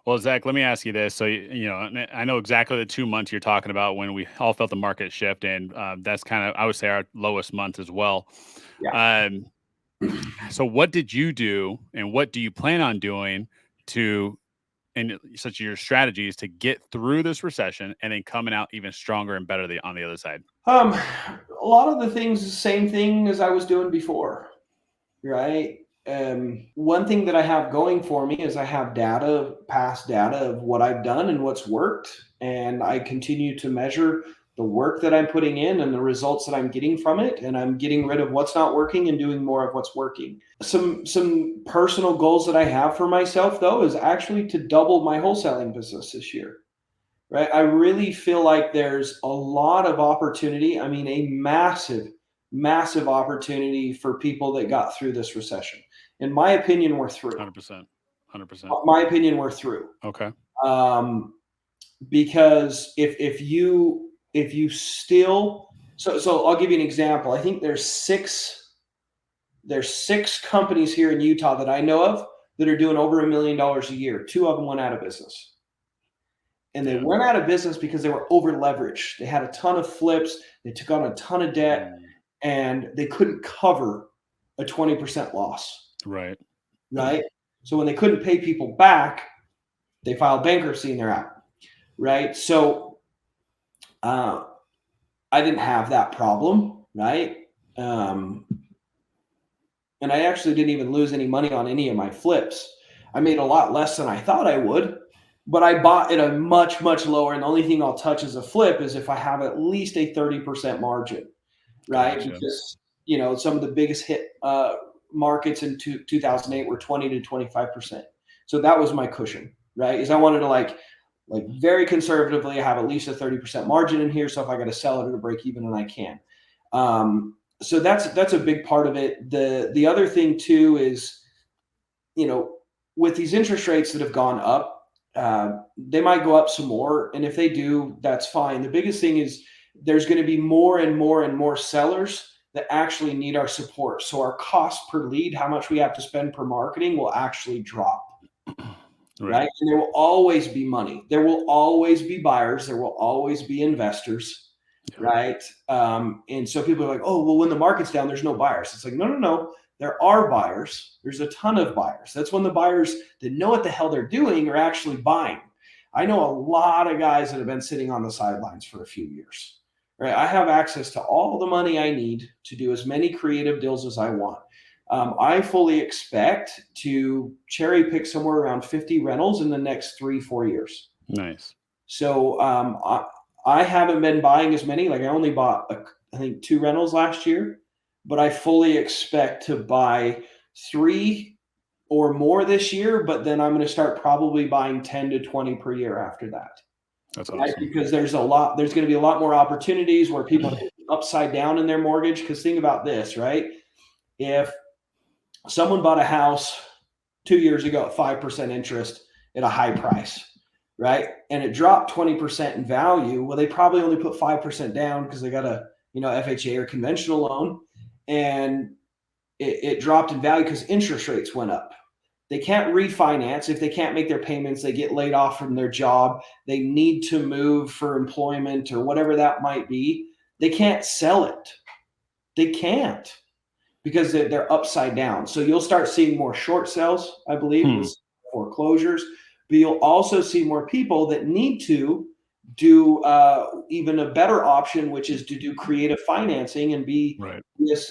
Well, Zach, let me ask you this. So, and I know exactly the 2 months you're talking about when we all felt the market shift, and that's kind of, I would say, our lowest month as well. Yeah. Um, so, what did you do, and what do you plan on doing to, and such your strategies to get through this recession and then coming out even stronger and better on the other side? A lot of the things, the same thing as I was doing before, right? One thing that I have going for me is I have data, past data of what I've done and what's worked, and I continue to measure the work that I'm putting in and the results that I'm getting from it, and I'm getting rid of what's not working and doing more of what's working. Some personal goals that I have for myself though is actually to double my wholesaling business this year. Right? I really feel like there's a lot of opportunity. I mean, a massive opportunity for people that got through this recession. In my opinion, we're through. 100%. 100%. My opinion, we're through. Okay. Um, because if you still so I'll give you an example. I think there's six companies here in Utah that I know of that are doing over $1 million a year. Two of them went out of business. And they went out of business because they were over leveraged. They had a ton of flips, they took on a ton of debt, and they couldn't cover a 20% loss. Right. Right. So when they couldn't pay people back, they filed bankruptcy and they're out. Right. So I didn't have that problem. Right. And I actually didn't even lose any money on any of my flips. I made a lot less than I thought I would, but I bought at a much lower. And the only thing I'll touch as a flip is if I have at least a 30% margin, right? Gotcha. Because, some of the biggest hit markets in 2008 were 20 to 25%. So that was my cushion, right? Is I wanted to like very conservatively have at least a 30% margin in here. So if I got to sell it at a break even, and I can. So that's a big part of it. The other thing too is, with these interest rates that have gone up, they might go up some more, and if they do, that's fine. The biggest thing is there's going to be more and more sellers that actually need our support. So our cost per lead, how much we have to spend per marketing, will actually drop. Right? And there will always be money. There will always be buyers. There will always be investors. Right. And so people are like, oh, well, when the market's down, there's no buyers. It's like, no. There are buyers. There's a ton of buyers. That's when the buyers that know what the hell they're doing are actually buying. I know a lot of guys that have been sitting on the sidelines for a few years. Right. I have access to all the money I need to do as many creative deals as I want. I fully expect to cherry pick somewhere around 50 rentals in the next 3-4 years. Nice. So I haven't been buying as many. Like I only bought, I think, 2 rentals last year, but I fully expect to buy 3 or more this year. But then I'm going to start probably buying 10 to 20 per year after that. That's right? awesome. Because there's going to be a lot more opportunities where people are upside down in their mortgage. Because think about this, right? If someone bought a house 2 years ago at 5% interest at a high price, right? And it dropped 20% in value. Well, they probably only put 5% down because they got a, FHA or conventional loan, and it dropped in value because interest rates went up. They can't refinance. If they can't make their payments, they get laid off from their job. They need to move for employment or whatever that might be. They can't sell it. They can't, because they're upside down. So you'll start seeing more short sales, I believe, with foreclosures. But you'll also see more people that need to do even a better option, which is to do creative financing and be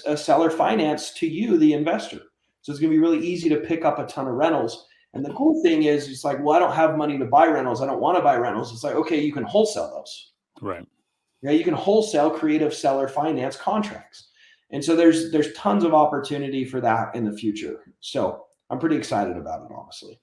a seller finance to you, the investor. So it's going to be really easy to pick up a ton of rentals. And the cool thing is, it's like, well, I don't have money to buy rentals. I don't want to buy rentals. It's like, okay, you can wholesale those. Right. Yeah, you can wholesale creative seller finance contracts. And so there's tons of opportunity for that in the future. So I'm pretty excited about it, honestly.